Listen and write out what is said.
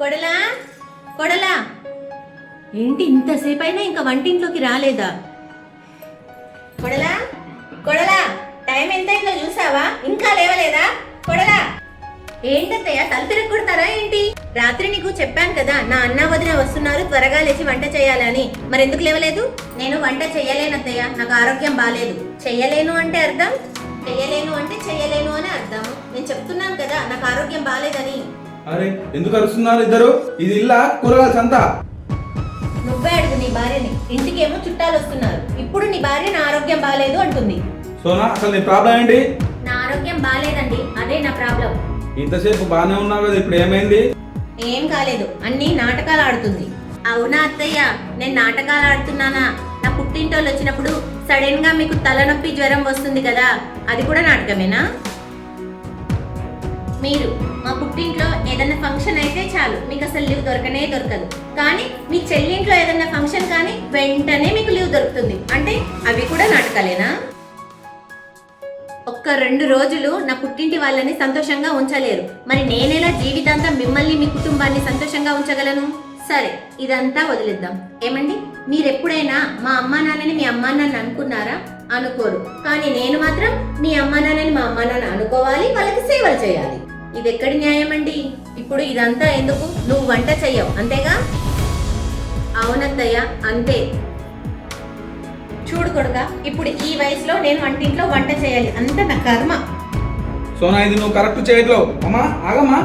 కొడలా కొడలా ఏంటి ఇంతసేపు అయినా ఇంకా వంటింట్లోకి రాలేదా? కొడలా కొడలా టైం ఎంతైందో చూసావా? ఇంకా లేవలేదా? కొడలా ఏంటత్తయ్య తలుపు కొడతారా ఏంటి? రాత్రి నీకు చెప్పాను కదా నా అన్న వదిన వస్తున్నారు, త్వరగా లేచి వంట చేయాలని. మరెందుకు లేవలేదు? నేను వంట చెయ్యలేనత్తయ్య, నాకు ఆరోగ్యం బాలేదు. చెయ్యలేను అంటే అర్థం? చెయ్యలేను అంటే చెయ్యలేను అని అర్థం. నేను చెప్తున్నాను కదా నాకు ఆరోగ్యం బాలేదని. అరే ఎందుకు అరుస్తున్నారు ఇద్దరు? ఇది ఇల్లా కూరగాయల సంత? నువ్వే అడుగు నీ భార్యని. ఇంటికేమో చుట్టాలు వస్తున్నారు, ఇప్పుడు నీ భార్య నా ఆరోగ్యం బాలేదు అంటుంది. సోనా అసలు నీ ప్రాబ్లం ఏంటి? నా ఆరోగ్యం బాలేదండి, అదే నా ప్రాబ్లం. ఇంతసేపు బాగానే ఉన్నావు కదా, ఇప్పుడు ఏమైంది? ఏం కాలేదు, అన్ని నాటకాలు ఆడుతుంది. అవునా అత్తయ్య, నేను నాటకాలు ఆడుతున్నానా? నా పుట్టింటోళ్ళు వచ్చినప్పుడు సడన్ గా మీకు తలనొప్పి జ్వరం వస్తుంది కదా, అది కూడా నాటకమేనా? మీరు మా పుట్టింట్లో ఏదైనా ఫంక్షన్ అయితే చాలు మీకు అసలు లీవ్ దొరకనే దొరకదు. కానీ మీ చెల్లింట్లో ఏదైనా ఫంక్షన్ కానీ వెంటనే మీకు లీవ్ దొరుకుతుంది. అంటే అవి కూడా నాటకాలేనా? ఒక్క 2 రోజులు నా పుట్టింటి వాళ్ళని సంతోషంగా ఉంచలేరు, మరి నేనెలా జీవితాంతం మిమ్మల్ని మీ కుటుంబాన్ని సంతోషంగా ఉంచగలను? సరే, ఇదంతా వదిలేద్దాం. ఏమండి, మీరెప్పుడైనా మా అమ్మా నాన్నని మీ అమ్మా నాన్న అనుకున్నారా? అనుకోరు. కానీ నేను మాత్రం మీ అమ్మా నాన్నని మా అమ్మా నాన్న అనుకోవాలి, వాళ్ళకి సేవలు చేయాలి. ఇది ఎక్కడి న్యాయం అండి? ఇప్పుడు ఇదంతా ఎందుకు? నువ్వు వంట చెయ్యవు అంతేగా? అవునత్తయ్య అంతే. చూడు కొడుక, ఇప్పుడు ఈ వయసులో నేను వంటింట్లో వంట చేయాలి, అంత నా కర్మ. సోనా ఇది నువ్వు కరెక్ట్ చేయట్లేవు. అమ్మా ఆగమ్మా.